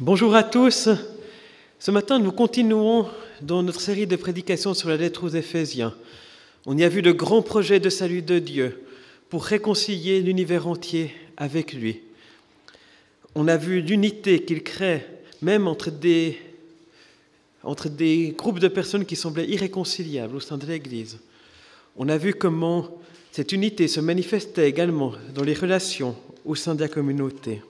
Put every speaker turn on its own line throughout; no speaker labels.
Bonjour à tous. Ce matin, nous continuons dans notre série de prédications sur la lettre aux Éphésiens. On y a vu le grand projet de salut de Dieu pour réconcilier l'univers entier avec lui. On a vu l'unité qu'il crée même entre des groupes de personnes qui semblaient irréconciliables au sein de l'Église. On a vu comment cette unité se manifestait également dans les relations au sein de la communauté.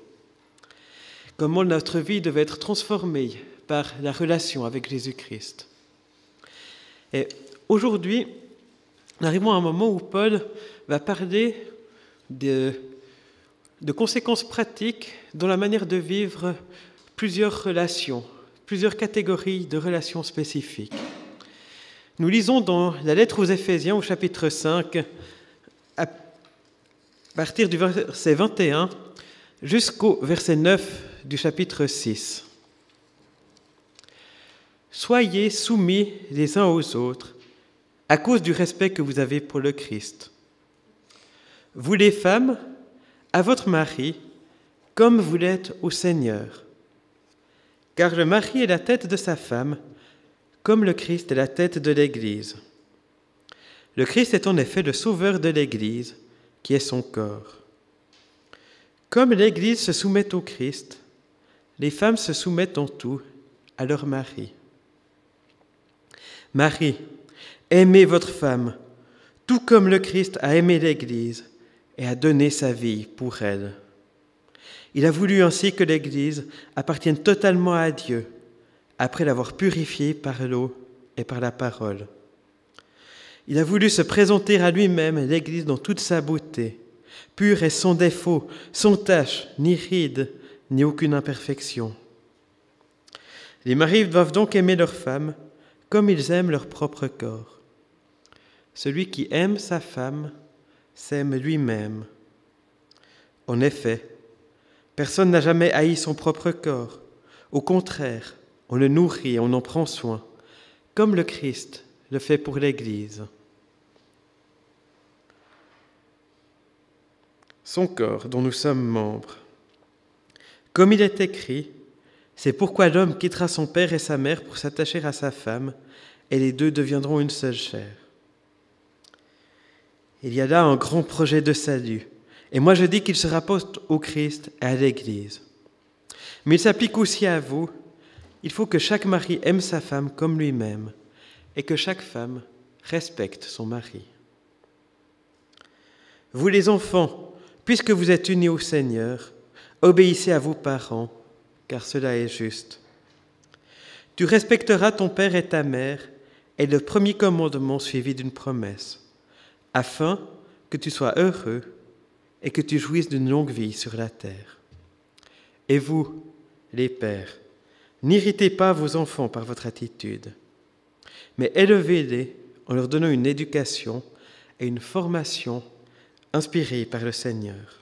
Comment notre vie devait être transformée par la relation avec Jésus-Christ. Et aujourd'hui, nous arrivons à un moment où Paul va parler de conséquences pratiques dans la manière de vivre plusieurs relations, plusieurs catégories de relations spécifiques. Nous lisons dans la lettre aux Éphésiens au chapitre 5, à partir du verset 21 jusqu'au verset 9 du chapitre 6. Soyez soumis les uns aux autres à cause du respect que vous avez pour le Christ. Vous les femmes, à votre mari, comme vous l'êtes au Seigneur. Car le mari est la tête de sa femme, comme le Christ est la tête de l'Église. Le Christ est en effet le sauveur de l'Église, qui est son corps. Comme l'Église se soumet au Christ, les femmes se soumettent en tout à leur mari. Marie, aimez votre femme, tout comme le Christ a aimé l'Église et a donné sa vie pour elle. Il a voulu ainsi que l'Église appartienne totalement à Dieu, après l'avoir purifiée par l'eau et par la parole. Il a voulu se présenter à lui-même l'Église dans toute sa beauté, pure et sans défaut, sans tache, ni ride, ni aucune imperfection. Les maris doivent donc aimer leurs femmes comme ils aiment leur propre corps. Celui qui aime sa femme s'aime lui-même. En effet, personne n'a jamais haï son propre corps. Au contraire, on le nourrit et on en prend soin, comme le Christ le fait pour l'Église. Son corps dont nous sommes membres. Comme il est écrit, c'est pourquoi l'homme quittera son père et sa mère pour s'attacher à sa femme, et les deux deviendront une seule chair. Il y a là un grand projet de salut, et moi je dis qu'il se rapporte au Christ et à l'Église. Mais il s'applique aussi à vous. Il faut que chaque mari aime sa femme comme lui-même, et que chaque femme respecte son mari. Vous les enfants, puisque vous êtes unis au Seigneur, obéissez à vos parents, car cela est juste. Tu respecteras ton père et ta mère, est le premier commandement suivi d'une promesse, afin que tu sois heureux et que tu jouisses d'une longue vie sur la terre. Et vous, les pères, n'irritez pas vos enfants par votre attitude, mais élevez-les en leur donnant une éducation et une formation inspirées par le Seigneur.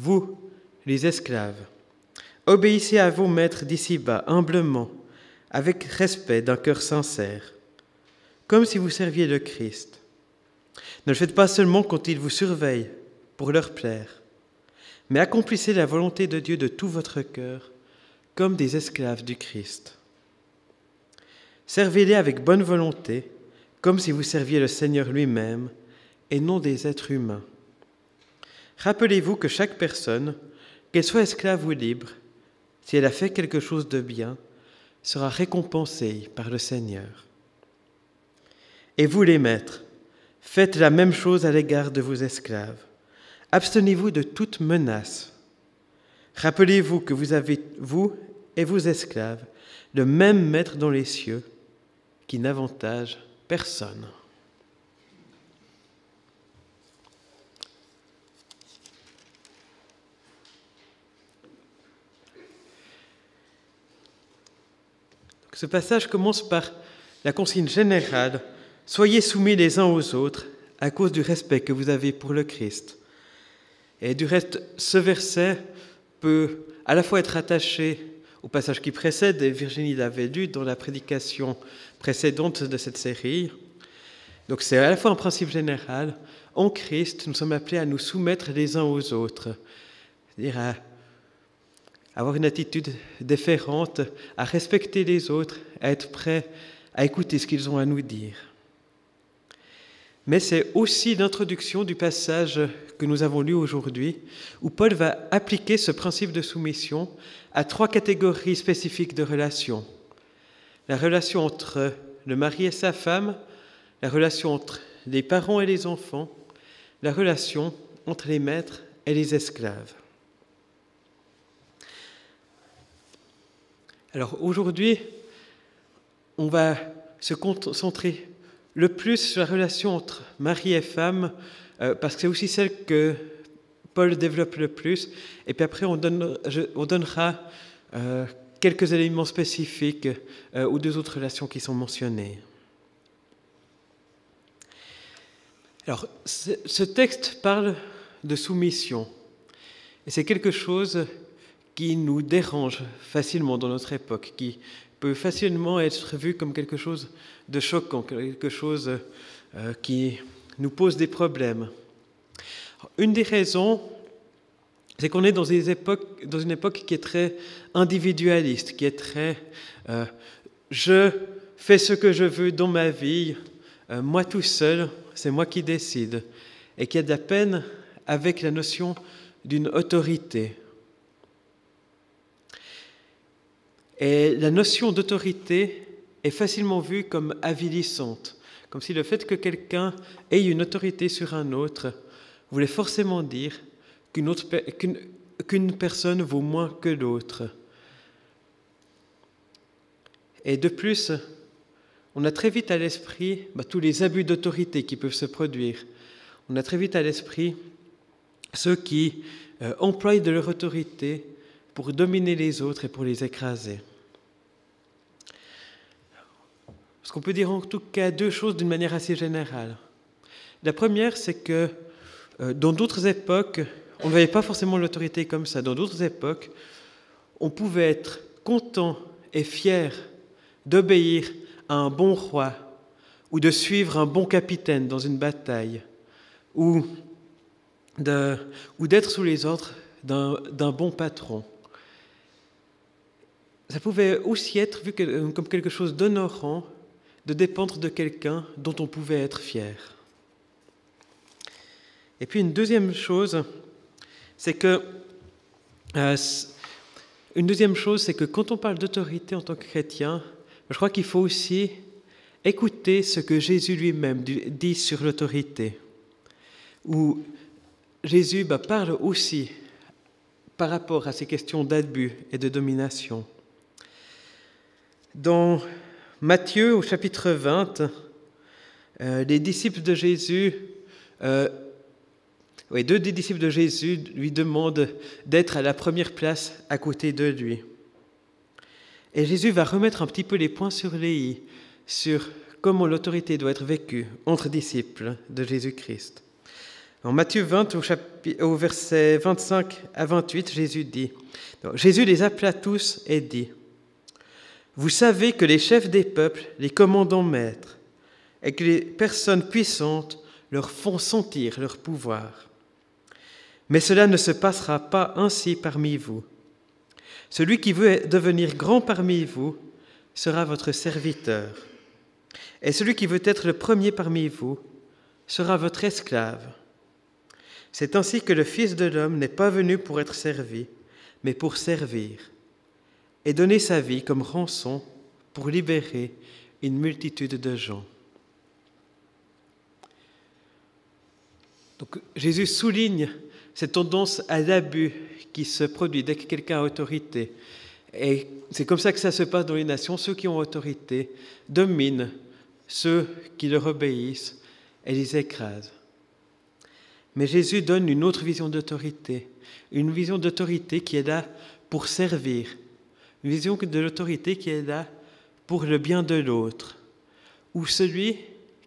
Vous, les esclaves, obéissez à vos maîtres d'ici-bas humblement, avec respect d'un cœur sincère, comme si vous serviez le Christ. Ne le faites pas seulement quand ils vous surveillent pour leur plaire, mais accomplissez la volonté de Dieu de tout votre cœur, comme des esclaves du Christ. Servez-les avec bonne volonté, comme si vous serviez le Seigneur lui-même, et non des êtres humains. Rappelez-vous que chaque personne, qu'elle soit esclave ou libre, si elle a fait quelque chose de bien, sera récompensée par le Seigneur. Et vous les maîtres, faites la même chose à l'égard de vos esclaves. Abstenez-vous de toute menace. Rappelez-vous que vous avez, vous et vos esclaves, le même maître dans les cieux, qui n'avantage personne. Ce passage commence par la consigne générale « Soyez soumis les uns aux autres à cause du respect que vous avez pour le Christ ». Et du reste, ce verset peut à la fois être attaché au passage qui précède, et Virginie l'avait lu dans la prédication précédente de cette série. Donc c'est à la fois un principe général. En Christ, nous sommes appelés à nous soumettre les uns aux autres, c'est-à-dire avoir une attitude déférente, à respecter les autres, à être prêt à écouter ce qu'ils ont à nous dire. Mais c'est aussi l'introduction du passage que nous avons lu aujourd'hui, où Paul va appliquer ce principe de soumission à 3 catégories spécifiques de relations. La relation entre le mari et sa femme, la relation entre les parents et les enfants, la relation entre les maîtres et les esclaves. Alors aujourd'hui, on va se concentrer le plus sur la relation entre mari et femme, parce que c'est aussi celle que Paul développe le plus. Et puis après, on donnera quelques éléments spécifiques aux 2 autres relations qui sont mentionnées. Alors, ce texte parle de soumission. Et c'est quelque chose qui nous dérange facilement dans notre époque, qui peut facilement être vu comme quelque chose de choquant, quelque chose qui nous pose des problèmes. Une des raisons, c'est qu'on est dans une époque qui est très individualiste, qui est très je fais ce que je veux dans ma vie, moi tout seul, c'est moi qui décide, et qui a de la peine avec la notion d'une autorité. Et la notion d'autorité est facilement vue comme avilissante, comme si le fait que quelqu'un ait une autorité sur un autre voulait forcément dire qu'une personne vaut moins que l'autre. Et de plus, on a très vite à l'esprit tous les abus d'autorité qui peuvent se produire. On a très vite à l'esprit ceux qui emploient de leur autorité pour dominer les autres et pour les écraser. Parce qu'on peut dire en tout cas 2 choses d'une manière assez générale. La première, c'est que dans d'autres époques, on n'avait pas forcément l'autorité comme ça. Dans d'autres époques, on pouvait être content et fier d'obéir à un bon roi ou de suivre un bon capitaine dans une bataille ou d'être sous les ordres d'un bon patron. Ça pouvait aussi être vu comme quelque chose d'honorant de dépendre de quelqu'un dont on pouvait être fier. Et puis une deuxième chose, c'est que quand on parle d'autorité en tant que chrétien, je crois qu'il faut aussi écouter ce que Jésus lui-même dit sur l'autorité, où Jésus parle aussi par rapport à ces questions d'abus et de domination. Dans Matthieu, au chapitre 20, les disciples de Jésus, 2 des disciples de Jésus lui demandent d'être à la première place à côté de lui. Et Jésus va remettre un petit peu les points sur les i, sur comment l'autorité doit être vécue entre disciples de Jésus-Christ. En Matthieu 20, au verset 25 à 28, Jésus les appela tous et dit : « Vous savez que les chefs des peuples, les commandants maîtres, et que les personnes puissantes leur font sentir leur pouvoir. Mais cela ne se passera pas ainsi parmi vous. Celui qui veut devenir grand parmi vous sera votre serviteur, et celui qui veut être le premier parmi vous sera votre esclave. C'est ainsi que le Fils de l'homme n'est pas venu pour être servi, mais pour servir, et donner sa vie comme rançon pour libérer une multitude de gens. » Donc Jésus souligne cette tendance à l'abus qui se produit dès que quelqu'un a autorité. Et c'est comme ça que ça se passe dans les nations. Ceux qui ont autorité dominent ceux qui leur obéissent et les écrasent. Mais Jésus donne une autre vision d'autorité, une vision d'autorité qui est là pour servir, une vision de l'autorité qui est là pour le bien de l'autre, où celui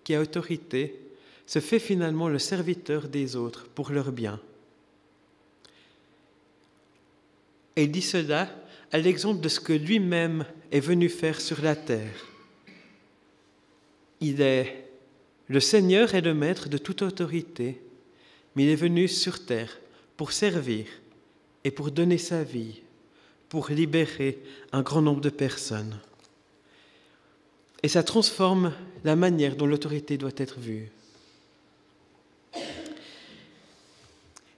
qui a autorité se fait finalement le serviteur des autres pour leur bien. Et il dit cela à l'exemple de ce que lui-même est venu faire sur la terre. Il est le Seigneur et le Maître de toute autorité, mais il est venu sur terre pour servir et pour donner sa vie pour libérer un grand nombre de personnes. Et ça transforme la manière dont l'autorité doit être vue.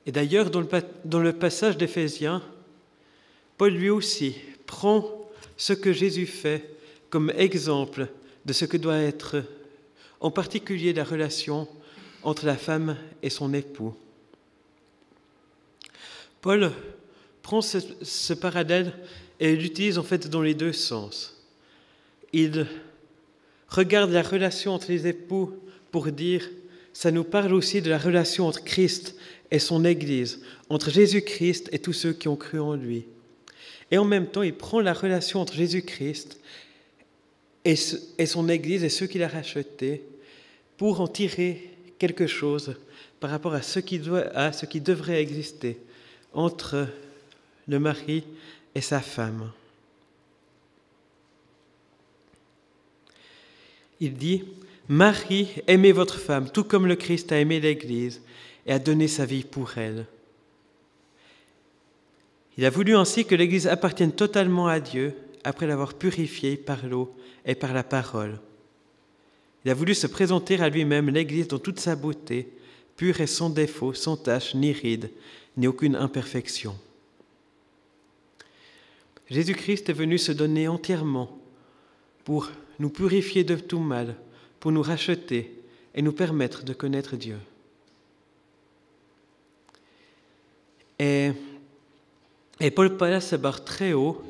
Et d'ailleurs, dans le passage d'Éphésiens, Paul lui aussi prend ce que Jésus fait comme exemple de ce que doit être, en particulier la relation entre la femme et son époux. Paul prend ce parallèle et l'utilise en fait dans les deux sens. Il regarde la relation entre les époux pour dire, ça nous parle aussi de la relation entre Christ et son Église, entre Jésus-Christ et tous ceux qui ont cru en lui. Et en même temps, il prend la relation entre Jésus-Christ et son Église et ceux qu'il a rachetés pour en tirer quelque chose par rapport à ce qui devrait exister entre le mari et sa femme. Il dit « Marie, aimez votre femme, tout comme le Christ a aimé l'Église et a donné sa vie pour elle. » Il a voulu ainsi que l'Église appartienne totalement à Dieu après l'avoir purifiée par l'eau et par la parole. Il a voulu se présenter à lui-même l'Église dans toute sa beauté, pure et sans défaut, sans tache, ni ride, ni aucune imperfection. Jésus-Christ est venu se donner entièrement pour nous purifier de tout mal, pour nous racheter et nous permettre de connaître Dieu. Et Paul place sa barre très haut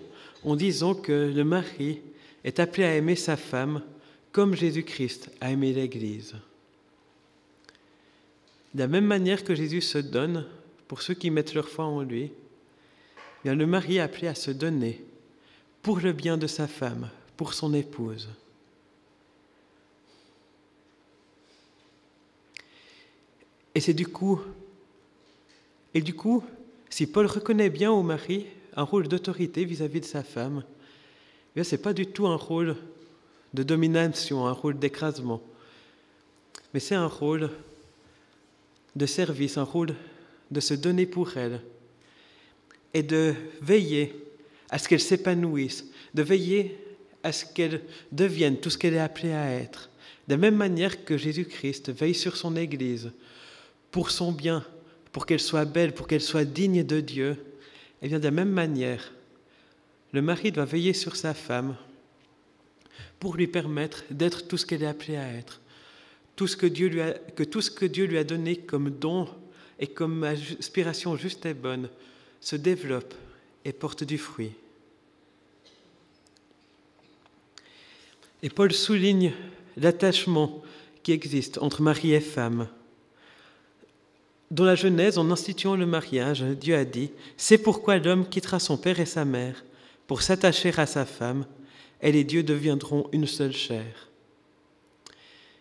en disant que le mari est appelé à aimer sa femme comme Jésus-Christ a aimé l'Église. De la même manière que Jésus se donne pour ceux qui mettent leur foi en lui, bien le mari est appelé à se donner pour le bien de sa femme, pour son épouse. Et du coup, si Paul reconnaît bien au mari un rôle d'autorité vis-à-vis de sa femme, ce n'est pas du tout un rôle de domination, un rôle d'écrasement, mais c'est un rôle de service, un rôle de se donner pour elle et de veiller à ce qu'elle s'épanouisse, de veiller à ce qu'elle devienne tout ce qu'elle est appelée à être. De la même manière que Jésus-Christ veille sur son Église pour son bien, pour qu'elle soit belle, pour qu'elle soit digne de Dieu, et bien de la même manière, le mari doit veiller sur sa femme pour lui permettre d'être tout ce qu'elle est appelée à être, tout ce que Dieu lui a donné comme don et comme aspiration juste et bonne se développe et porte du fruit. Et Paul souligne l'attachement qui existe entre mari et femme. Dans la Genèse, en instituant le mariage, Dieu a dit « C'est pourquoi l'homme quittera son père et sa mère pour s'attacher à sa femme, et les dieux deviendront une seule chair. »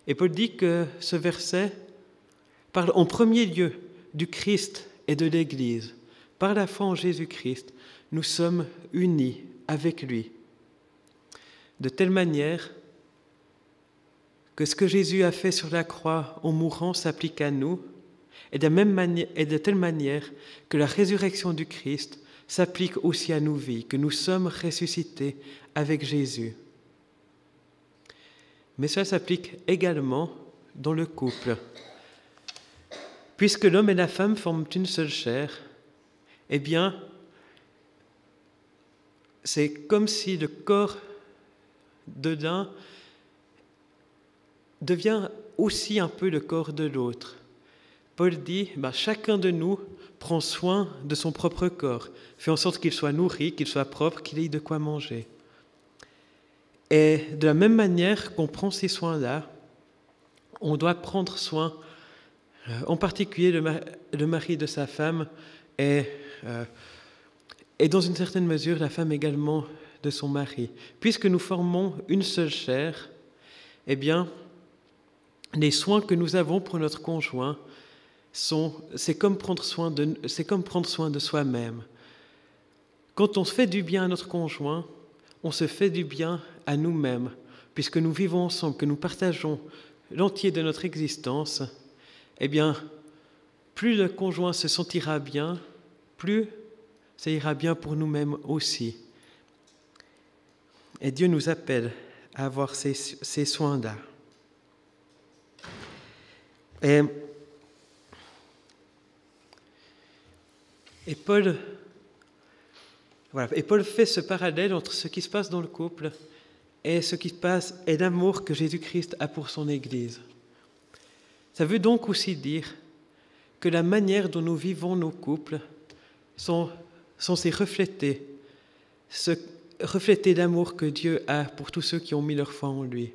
Et Paul dit que ce verset parle en premier lieu du Christ et de l'Église. Par la foi en Jésus-Christ, nous sommes unis avec lui, de telle manière que ce que Jésus a fait sur la croix en mourant s'applique à nous, et de telle manière que la résurrection du Christ s'applique aussi à nos vies, que nous sommes ressuscités avec Jésus. Mais cela s'applique également dans le couple. Puisque l'homme et la femme forment une seule chair, eh bien, c'est comme si le corps de l'un devient aussi un peu le corps de l'autre. Paul dit, chacun de nous prend soin de son propre corps, fait en sorte qu'il soit nourri, qu'il soit propre, qu'il ait de quoi manger. Et de la même manière qu'on prend ces soins-là, on doit prendre soin, en particulier le mari de sa femme, et dans une certaine mesure la femme également de son mari. Puisque nous formons une seule chair, eh bien, les soins que nous avons pour notre conjoint, c'est comme prendre soin de soi-même. Quand on se fait du bien à notre conjoint, on se fait du bien à nous-mêmes, puisque nous vivons ensemble, que nous partageons l'entier de notre existence. Eh bien, plus le conjoint se sentira bien, plus ça ira bien pour nous-mêmes aussi. Et Dieu nous appelle à avoir ces soins-là. Et Paul fait ce parallèle entre ce qui se passe dans le couple et ce qui se passe et l'amour que Jésus-Christ a pour son Église. Ça veut donc aussi dire que la manière dont nous vivons nos couples sont censés refléter l'amour que Dieu a pour tous ceux qui ont mis leur foi en lui.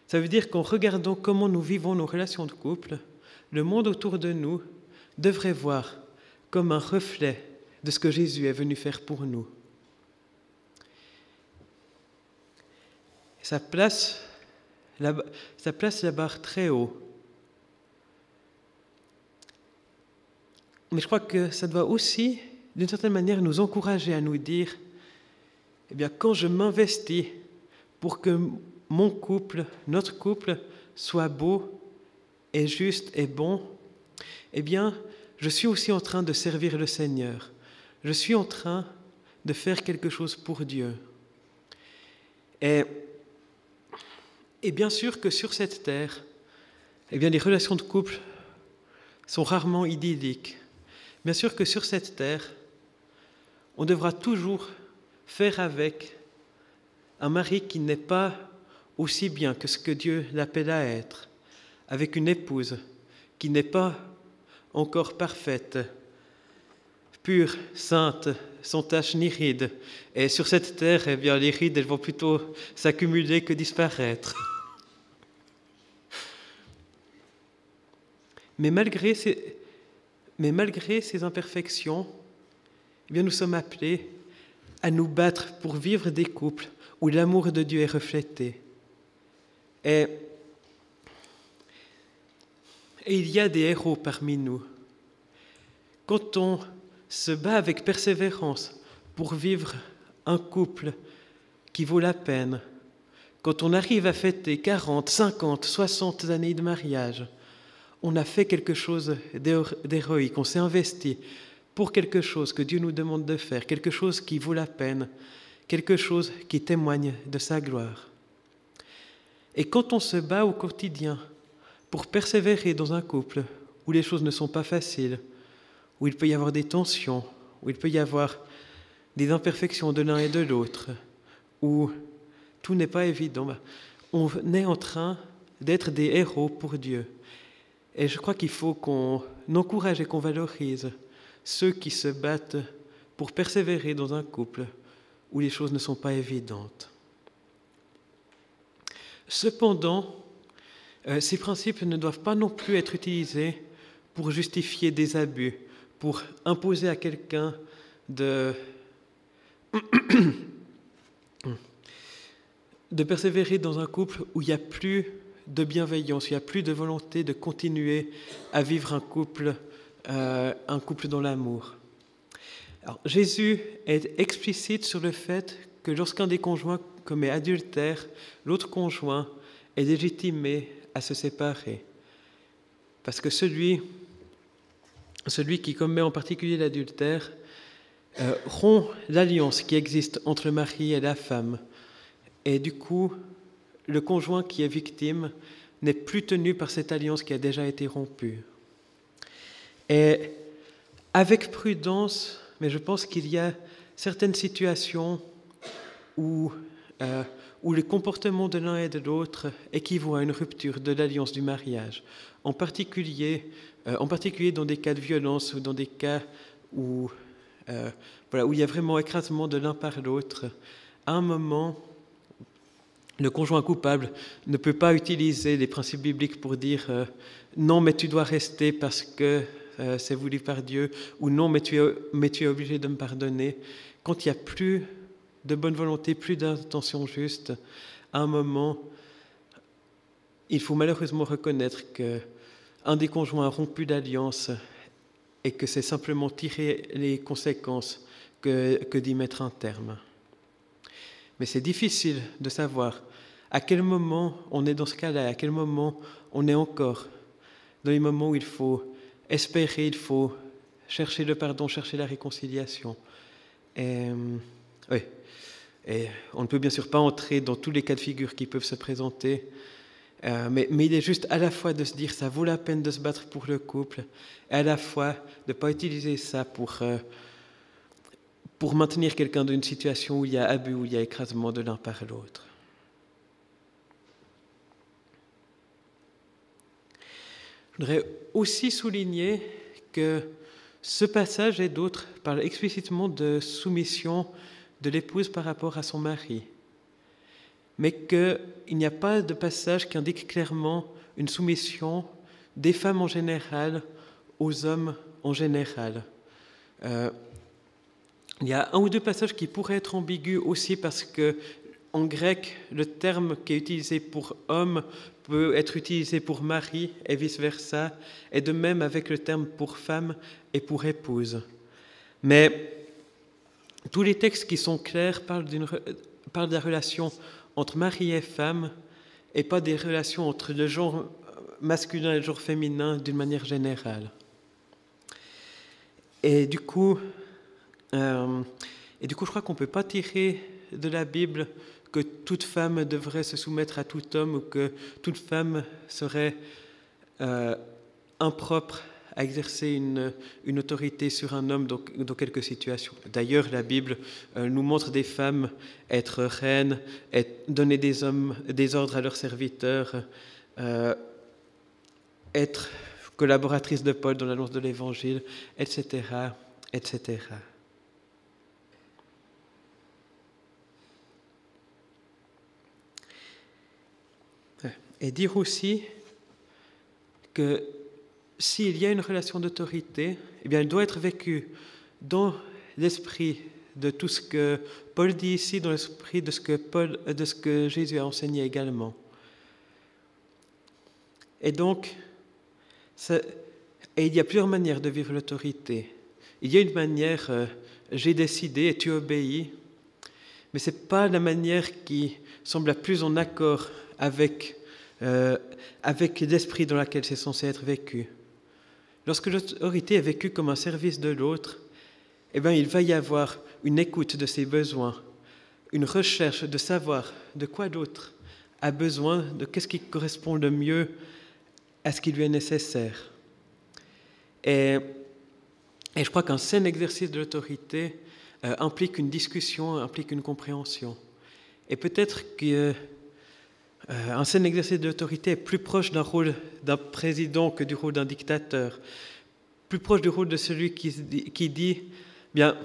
Ça veut dire qu'en regardant comment nous vivons nos relations de couple, le monde autour de nous devrait voir comme un reflet de ce que Jésus est venu faire pour nous. Ça place la barre très haut. Mais je crois que ça doit aussi, d'une certaine manière, nous encourager à nous dire, eh bien, quand je m'investis pour que mon couple, notre couple, soit beau et juste et bon, eh bien, je suis aussi en train de servir le Seigneur. Je suis en train de faire quelque chose pour Dieu. Et bien sûr que sur cette terre, eh bien, les relations de couple sont rarement idylliques. Bien sûr que sur cette terre, on devra toujours faire avec un mari qui n'est pas aussi bien que ce que Dieu l'appelle à être, avec une épouse qui n'est pas encore parfaite, pure, sainte, sans tache ni ride. Et sur cette terre, eh bien, les rides, elles vont plutôt s'accumuler que disparaître. Mais malgré ces imperfections, eh bien, nous sommes appelés à nous battre pour vivre des couples où l'amour de Dieu est reflété. Et il y a des héros parmi nous. Quand on se bat avec persévérance pour vivre un couple qui vaut la peine, quand on arrive à fêter 40, 50, 60 années de mariage, on a fait quelque chose d'héroïque, on s'est investi pour quelque chose que Dieu nous demande de faire, quelque chose qui vaut la peine, quelque chose qui témoigne de sa gloire. Et quand on se bat au quotidien pour persévérer dans un couple où les choses ne sont pas faciles, où il peut y avoir des tensions, où il peut y avoir des imperfections de l'un et de l'autre, où tout n'est pas évident, on est en train d'être des héros pour Dieu. Et je crois qu'il faut qu'on encourage et qu'on valorise ceux qui se battent pour persévérer dans un couple où les choses ne sont pas évidentes. Cependant, ces principes ne doivent pas non plus être utilisés pour justifier des abus, pour imposer à quelqu'un de persévérer dans un couple où il n'y a plus de bienveillance, il n'y a plus de volonté de continuer à vivre un couple dans l'amour. Alors, Jésus est explicite sur le fait que lorsqu'un des conjoints commet adultère, l'autre conjoint est légitimé à se séparer. Parce que celui qui commet en particulier l'adultère rompt l'alliance qui existe entre le mari et la femme. Et du coup, le conjoint qui est victime n'est plus tenu par cette alliance qui a déjà été rompue. Et avec prudence, mais je pense qu'il y a certaines situations où le comportement de l'un et de l'autre équivaut à une rupture de l'alliance du mariage. En particulier dans des cas de violence ou dans des cas où il y a vraiment écrasement de l'un par l'autre. À un moment, le conjoint coupable ne peut pas utiliser les principes bibliques pour dire non, mais tu dois rester parce que c'est voulu par Dieu, ou non, mais tu es obligé de me pardonner. Quand il n'y a plus de bonne volonté, plus d'intention juste, à un moment, il faut malheureusement reconnaître qu'un des conjoints a rompu l'alliance et que c'est simplement tirer les conséquences que d'y mettre un terme. Mais c'est difficile de savoir à quel moment on est dans ce cas-là, à quel moment on est encore dans les moments où il faut espérer, il faut chercher le pardon, chercher la réconciliation. Oui. Et on ne peut bien sûr pas entrer dans tous les cas de figure qui peuvent se présenter, mais il est juste à la fois de se dire ça vaut la peine de se battre pour le couple, et à la fois de ne pas utiliser ça pour maintenir quelqu'un dans une situation où il y a abus, où il y a écrasement de l'un par l'autre. Je voudrais aussi souligner que ce passage et d'autres parlent explicitement de soumission de l'épouse par rapport à son mari, mais qu'il n'y a pas de passage qui indique clairement une soumission des femmes en général aux hommes en général. Il y a un ou deux passages qui pourraient être ambigus aussi parce que en grec, le terme qui est utilisé pour homme peut être utilisé pour mari et vice-versa, et de même avec le terme pour femme et pour épouse. Mais tous les textes qui sont clairs parlent de la relation entre mari et femme et pas des relations entre le genre masculin et le genre féminin d'une manière générale. Et du coup, je crois qu'on ne peut pas tirer de la Bible que toute femme devrait se soumettre à tout homme ou que toute femme serait impropre à exercer une autorité sur un homme dans quelques situations. D'ailleurs, la Bible nous montre des femmes être reines, donner des ordres à leurs serviteurs, être collaboratrices de Paul dans l'annonce de l'Évangile, etc., etc. Et dire aussi que s'il y a une relation d'autorité, eh bien, elle doit être vécue dans l'esprit de tout ce que Paul dit ici, dans l'esprit de ce que Jésus a enseigné également. Et donc, il y a plusieurs manières de vivre l'autorité. Il y a une manière, j'ai décidé et tu obéis, mais ce n'est pas la manière qui semble la plus en accord avec l'esprit dans lequel c'est censé être vécu. Lorsque l'autorité est vécue comme un service de l'autre, eh bien, il va y avoir une écoute de ses besoins, une recherche de savoir de quoi l'autre a besoin, de qu'est-ce qui correspond le mieux à ce qui lui est nécessaire. Et je crois qu'un sain exercice de l'autorité implique une discussion, implique une compréhension. Et peut-être que un sain exercice de l'autorité est plus proche d'un rôle d'un président que du rôle d'un dictateur, plus proche du rôle de celui qui dit « Bien,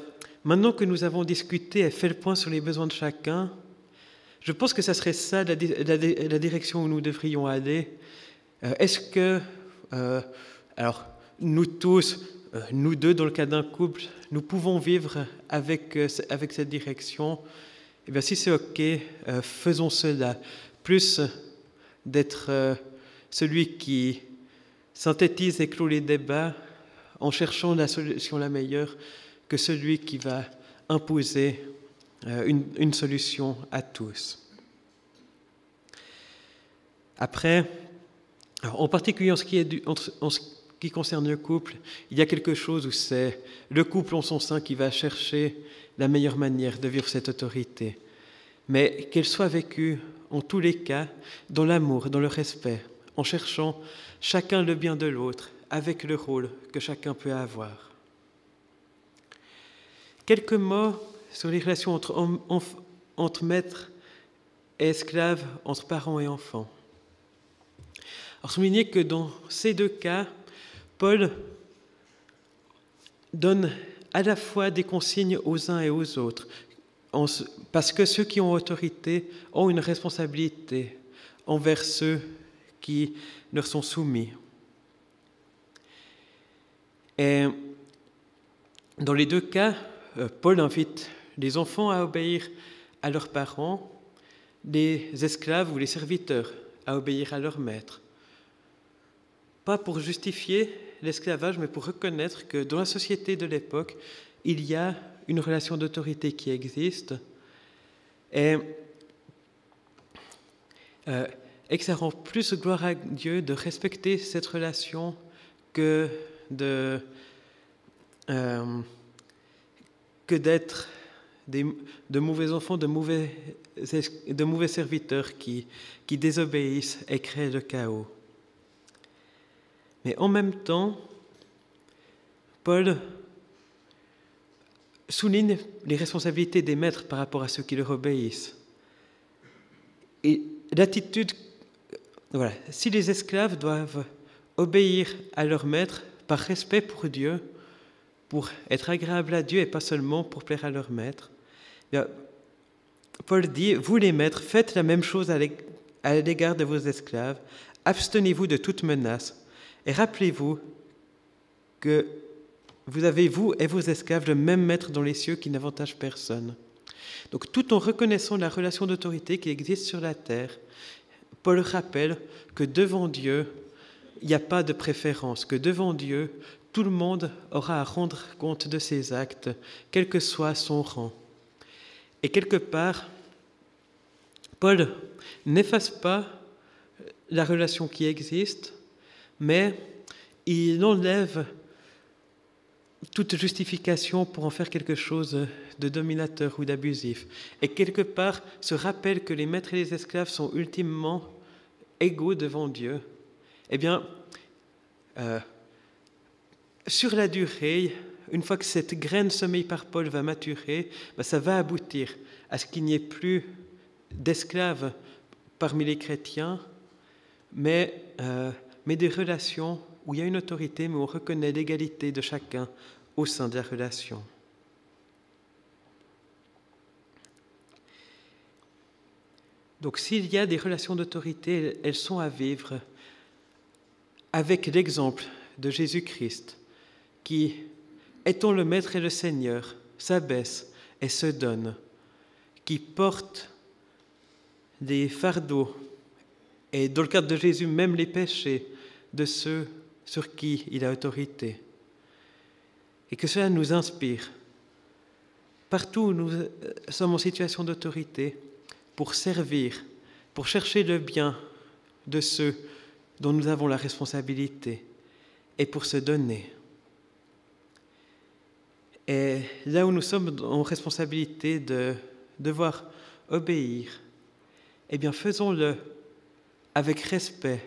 maintenant que nous avons discuté et fait le point sur les besoins de chacun, je pense que ça serait ça la direction où nous devrions aller. Est-ce que, alors, nous tous, nous deux dans le cas d'un couple, nous pouvons vivre avec cette direction? Eh bien, si c'est OK, faisons cela. » Plus d'être celui qui synthétise et clôt les débats en cherchant la solution la meilleure que celui qui va imposer une solution à tous. Après, alors en particulier en ce qui concerne le couple, il y a quelque chose où c'est le couple en son sein qui va chercher la meilleure manière de vivre cette autorité, mais qu'elle soit vécue en tous les cas, dans l'amour, dans le respect, en cherchant chacun le bien de l'autre, avec le rôle que chacun peut avoir. Quelques mots sur les relations entre maîtres et esclaves, entre parents et enfants. Alors, souligner que dans ces deux cas, Paul donne à la fois des consignes aux uns et aux autres, parce que ceux qui ont autorité ont une responsabilité envers ceux qui leur sont soumis. Et dans les deux cas, Paul invite les enfants à obéir à leurs parents, les esclaves ou les serviteurs à obéir à leur maître. Pas pour justifier l'esclavage, mais pour reconnaître que dans la société de l'époque, il y a une relation d'autorité qui existe et que ça rend plus gloire à Dieu de respecter cette relation que que d'être de mauvais enfants, de mauvais serviteurs qui désobéissent et créent le chaos. Mais en même temps, Paul souligne les responsabilités des maîtres par rapport à ceux qui leur obéissent. Et l'attitude, voilà, si les esclaves doivent obéir à leur maître par respect pour Dieu, pour être agréable à Dieu et pas seulement pour plaire à leur maître, bien, Paul dit, vous les maîtres, faites la même chose à l'égard de vos esclaves, abstenez-vous de toute menace et rappelez-vous que vous avez, vous et vos esclaves, le même maître dans les cieux qui n'avantage personne. Donc, tout en reconnaissant la relation d'autorité qui existe sur la terre, Paul rappelle que devant Dieu, il n'y a pas de préférence, que devant Dieu, tout le monde aura à rendre compte de ses actes, quel que soit son rang. Et quelque part, Paul n'efface pas la relation qui existe, mais il enlève toute justification pour en faire quelque chose de dominateur ou d'abusif. Et quelque part, se rappelle que les maîtres et les esclaves sont ultimement égaux devant Dieu. Eh bien, sur la durée, une fois que cette graine semée par Paul va maturer, ça va aboutir à ce qu'il n'y ait plus d'esclaves parmi les chrétiens, mais des relations où il y a une autorité, mais on reconnaît l'égalité de chacun au sein de la relation. Donc s'il y a des relations d'autorité, elles sont à vivre avec l'exemple de Jésus-Christ, qui, étant le Maître et le Seigneur, s'abaisse et se donne, qui porte des fardeaux, et dans le cadre de Jésus, même les péchés de ceux sur qui il a autorité. Et que cela nous inspire, partout où nous sommes en situation d'autorité, pour servir, pour chercher le bien de ceux dont nous avons la responsabilité, et pour se donner. Et là où nous sommes en responsabilité de devoir obéir, eh bien faisons-le avec respect,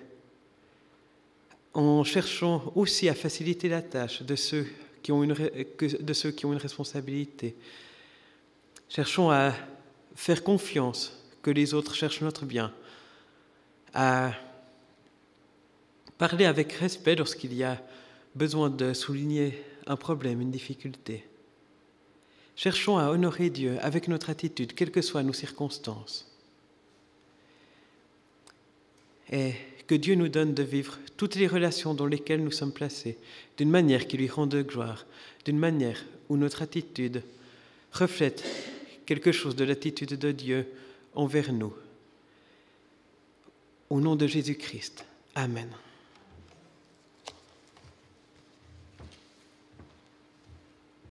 en cherchant aussi à faciliter la tâche de ceux qui ont une responsabilité. Cherchons à faire confiance que les autres cherchent notre bien, à parler avec respect lorsqu'il y a besoin de souligner un problème, une difficulté. Cherchons à honorer Dieu avec notre attitude, quelles que soient nos circonstances. Et que Dieu nous donne de vivre toutes les relations dans lesquelles nous sommes placés d'une manière qui lui rende gloire, d'une manière où notre attitude reflète quelque chose de l'attitude de Dieu envers nous. Au nom de Jésus-Christ. Amen.